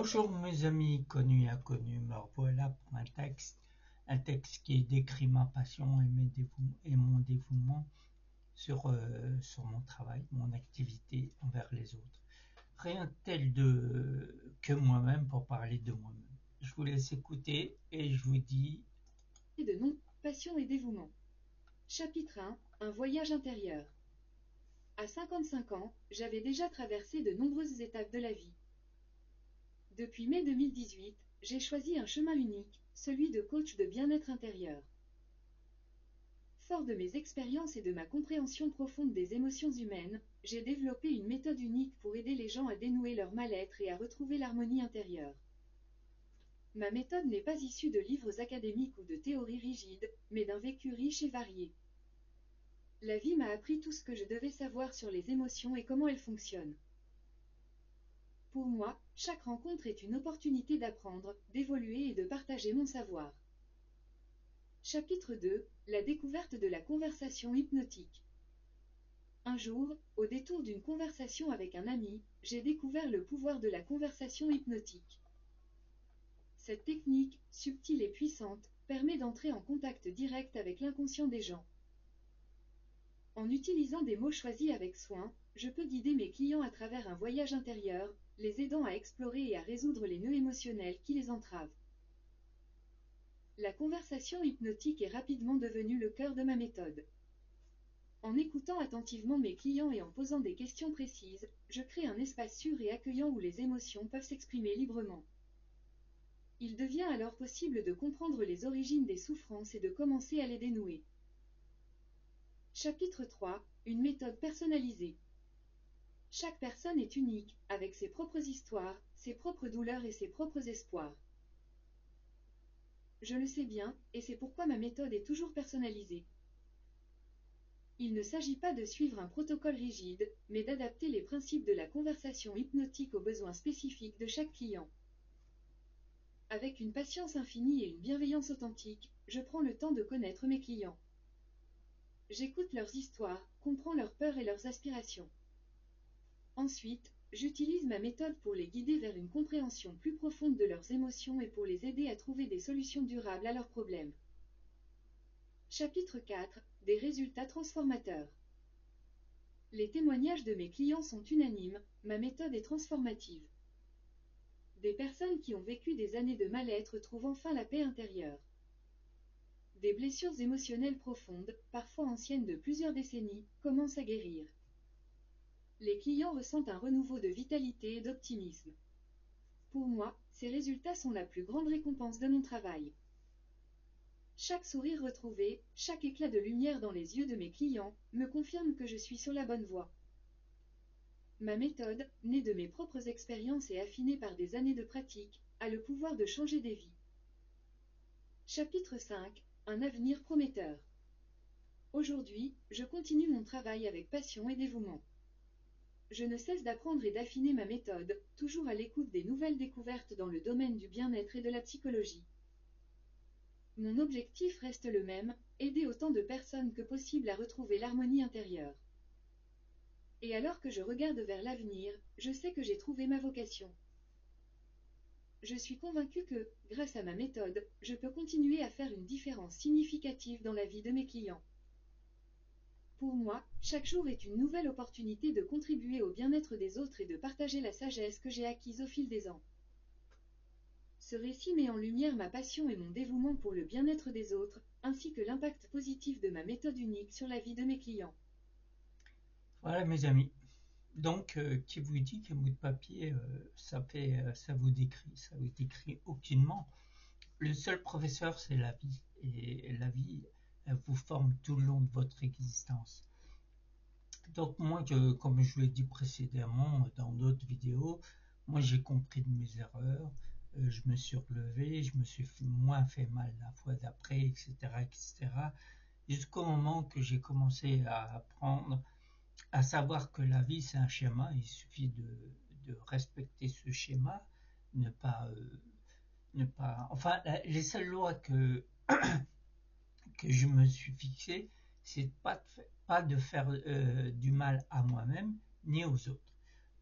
Bonjour mes amis connus et inconnus, me revoilà pour un texte qui décrit ma passion et mon dévouement sur mon travail, mon activité envers les autres. Rien tel que moi-même pour parler de moi-même. Je vous laisse écouter et je vous dis... De nom, passion et dévouement. Chapitre 1, un voyage intérieur. À 55 ans, j'avais déjà traversé de nombreuses étapes de la vie. Depuis mai 2018, j'ai choisi un chemin unique, celui de coach de bien-être intérieur. Fort de mes expériences et de ma compréhension profonde des émotions humaines, j'ai développé une méthode unique pour aider les gens à dénouer leur mal-être et à retrouver l'harmonie intérieure. Ma méthode n'est pas issue de livres académiques ou de théories rigides, mais d'un vécu riche et varié. La vie m'a appris tout ce que je devais savoir sur les émotions et comment elles fonctionnent. Pour moi, chaque rencontre est une opportunité d'apprendre, d'évoluer et de partager mon savoir. Chapitre 2, la découverte de la conversation hypnotique. Un jour, au détour d'une conversation avec un ami, j'ai découvert le pouvoir de la conversation hypnotique. Cette technique, subtile et puissante, permet d'entrer en contact direct avec l'inconscient des gens. En utilisant des mots choisis avec soin, je peux guider mes clients à travers un voyage intérieur, les aidant à explorer et à résoudre les nœuds émotionnels qui les entravent. La conversation hypnotique est rapidement devenue le cœur de ma méthode. En écoutant attentivement mes clients et en posant des questions précises, je crée un espace sûr et accueillant où les émotions peuvent s'exprimer librement. Il devient alors possible de comprendre les origines des souffrances et de commencer à les dénouer. Chapitre 3, une méthode personnalisée. Chaque personne est unique, avec ses propres histoires, ses propres douleurs et ses propres espoirs. Je le sais bien, et c'est pourquoi ma méthode est toujours personnalisée. Il ne s'agit pas de suivre un protocole rigide, mais d'adapter les principes de la conversation hypnotique aux besoins spécifiques de chaque client. Avec une patience infinie et une bienveillance authentique, je prends le temps de connaître mes clients. J'écoute leurs histoires, comprends leurs peurs et leurs aspirations. Ensuite, j'utilise ma méthode pour les guider vers une compréhension plus profonde de leurs émotions et pour les aider à trouver des solutions durables à leurs problèmes. Chapitre 4, des résultats transformateurs. Les témoignages de mes clients sont unanimes, ma méthode est transformative. Des personnes qui ont vécu des années de mal-être trouvent enfin la paix intérieure. Des blessures émotionnelles profondes, parfois anciennes de plusieurs décennies, commencent à guérir. Les clients ressentent un renouveau de vitalité et d'optimisme. Pour moi, ces résultats sont la plus grande récompense de mon travail. Chaque sourire retrouvé, chaque éclat de lumière dans les yeux de mes clients, me confirme que je suis sur la bonne voie. Ma méthode, née de mes propres expériences et affinée par des années de pratique, a le pouvoir de changer des vies. Chapitre 5, un avenir prometteur. Aujourd'hui, je continue mon travail avec passion et dévouement. Je ne cesse d'apprendre et d'affiner ma méthode, toujours à l'écoute des nouvelles découvertes dans le domaine du bien-être et de la psychologie. Mon objectif reste le même, aider autant de personnes que possible à retrouver l'harmonie intérieure. Et alors que je regarde vers l'avenir, je sais que j'ai trouvé ma vocation. Je suis convaincue que, grâce à ma méthode, je peux continuer à faire une différence significative dans la vie de mes clients. Pour moi, chaque jour est une nouvelle opportunité de contribuer au bien-être des autres et de partager la sagesse que j'ai acquise au fil des ans. Ce récit met en lumière ma passion et mon dévouement pour le bien-être des autres, ainsi que l'impact positif de ma méthode unique sur la vie de mes clients. Voilà mes amis. Donc, qui vous dit qu'un bout de papier, ça vous décrit aucunement. Le seul professeur, c'est la vie. Et la vie, elle vous forme tout le long de votre existence. Donc moi, comme je vous l'ai dit précédemment dans d'autres vidéos, moi j'ai compris de mes erreurs, je me suis relevé, je me suis moins fait mal la fois d'après, etc., etc., jusqu'au moment que j'ai commencé à apprendre, à savoir que la vie c'est un schéma, il suffit de respecter ce schéma, ne pas, enfin, les seules lois que je me suis fixé, c'est pas de faire du mal à moi-même ni aux autres.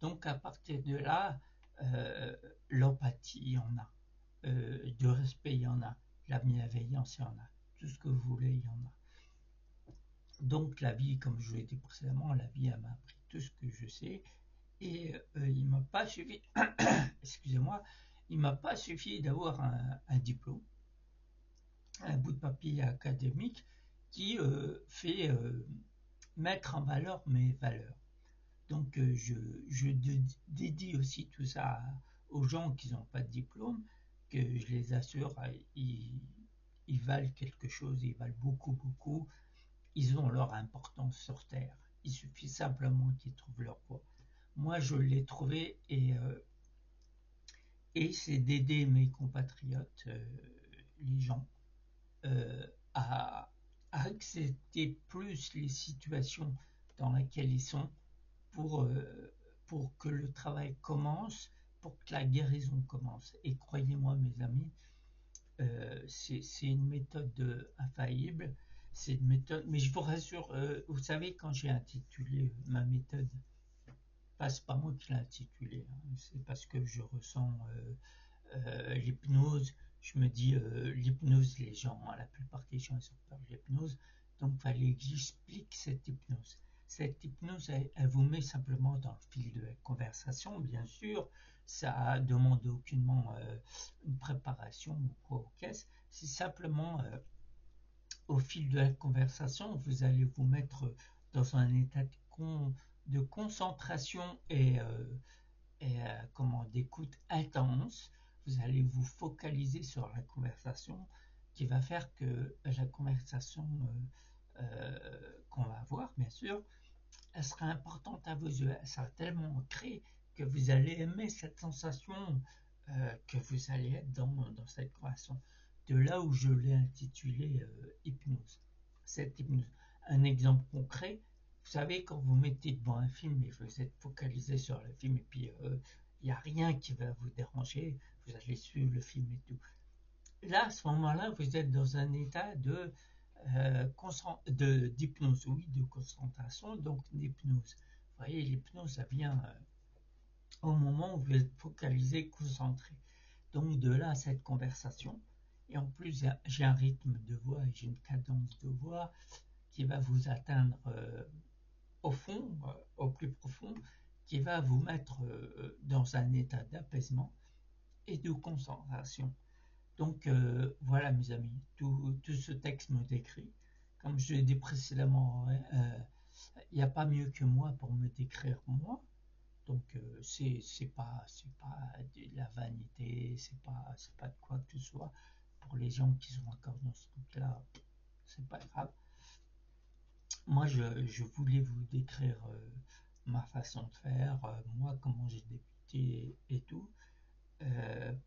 Donc à partir de là, euh, l'empathie, il y en a. Du respect, il y en a. La bienveillance, il y en a. Tout ce que vous voulez, il y en a. Donc la vie, comme je l'ai dit précédemment, la vie, elle m'a appris tout ce que je sais. Et il m'a pas suffi, excusez-moi, il m'a pas suffi d'avoir un diplôme, un bout de papier académique qui fait mettre en valeur mes valeurs. Donc je dédie aussi tout ça aux gens qui n'ont pas de diplôme, que je les assure, ils valent quelque chose, ils valent beaucoup, beaucoup, ils ont leur importance sur Terre. Il suffit simplement qu'ils trouvent leur voie. Moi, je l'ai trouvé et c'est d'aider mes compatriotes, les gens, à accepter plus les situations dans lesquelles ils sont pour, euh, pour que le travail commence, pour que la guérison commence. Et croyez-moi, mes amis, c'est une méthode infaillible. C'est une méthode, mais je vous rassure, vous savez, quand j'ai intitulé ma méthode, c'est pas moi qui l'ai intitulé, hein, c'est parce que je ressens l'hypnose. Je me dis, l'hypnose, les gens, la plupart des gens, ils ont peur de l'hypnose, donc il fallait que j'explique cette hypnose. Cette hypnose, elle vous met simplement dans le fil de la conversation, bien sûr. Ça demande aucunement une préparation ou quoi ou qu'est-ce. C'est simplement au fil de la conversation, vous allez vous mettre dans un état de concentration et comment, d'écoute intense. Vous allez vous focaliser sur la conversation qui va faire que la conversation qu'on va avoir, bien sûr, elle sera importante à vos yeux. Elle sera tellement ancrée que vous allez aimer cette sensation que vous allez être dans cette conversation. De là où je l'ai intitulé hypnose. Cette hypnose. Un exemple concret, vous savez, quand vous mettez devant un film et vous êtes focalisé sur le film et puis il n'y a rien qui va vous déranger, vous allez suivre le film et tout. Là, à ce moment-là, vous êtes dans un état d'hypnose, oui, de concentration, donc d'hypnose. Vous voyez, l'hypnose, ça vient au moment où vous êtes focalisé, concentré. Donc de là, cette conversation, et en plus, j'ai un rythme de voix et j'ai une cadence de voix qui va vous atteindre au fond, au plus profond, qui va vous mettre dans un état d'apaisement et de concentration. Donc voilà mes amis, tout ce texte me décrit. Comme je l'ai dit précédemment, il n'y a pas mieux que moi pour me décrire moi. Donc c'est pas de la vanité, c'est pas de quoi que ce soit. Pour les gens qui sont encore dans ce truc-là, c'est pas grave. Moi je voulais vous décrire ma façon de faire, moi comment j'ai débuté et tout,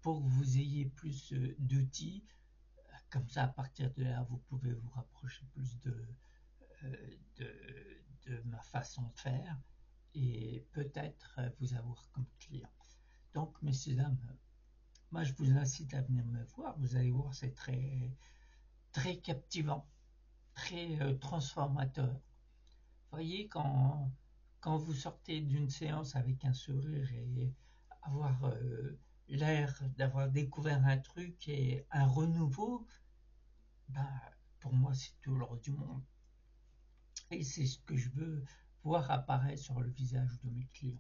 pour que vous ayez plus d'outils. Comme ça, à partir de là, vous pouvez vous rapprocher plus de ma façon de faire et peut-être vous avoir comme client. Donc, messieurs, dames, moi je vous incite à venir me voir. Vous allez voir, c'est très, très captivant, très transformateur. Vous voyez, quand vous sortez d'une séance avec un sourire et avoir l'air d'avoir découvert un truc et un renouveau, ben, pour moi, c'est tout l'or du monde. Et c'est ce que je veux voir apparaître sur le visage de mes clients.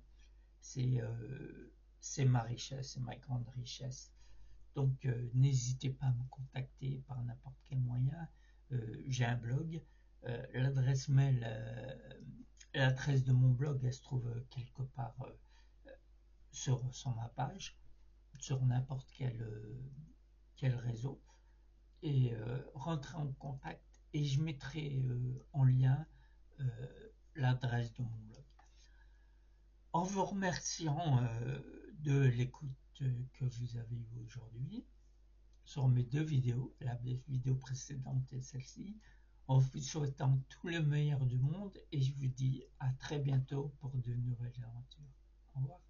C'est ma richesse, c'est ma grande richesse. Donc, n'hésitez pas à me contacter par n'importe quel moyen. J'ai un blog. L'adresse mail, l'adresse de mon blog, elle se trouve quelque part sur ma page, sur n'importe quel réseau. Et rentrer en contact et je mettrai en lien euh, l'adresse de mon blog. En vous remerciant de l'écoute que vous avez eue aujourd'hui sur mes deux vidéos, la vidéo précédente et celle-ci, en vous souhaitant tout le meilleur du monde et je vous dis à très bientôt pour de nouvelles aventures. Au revoir.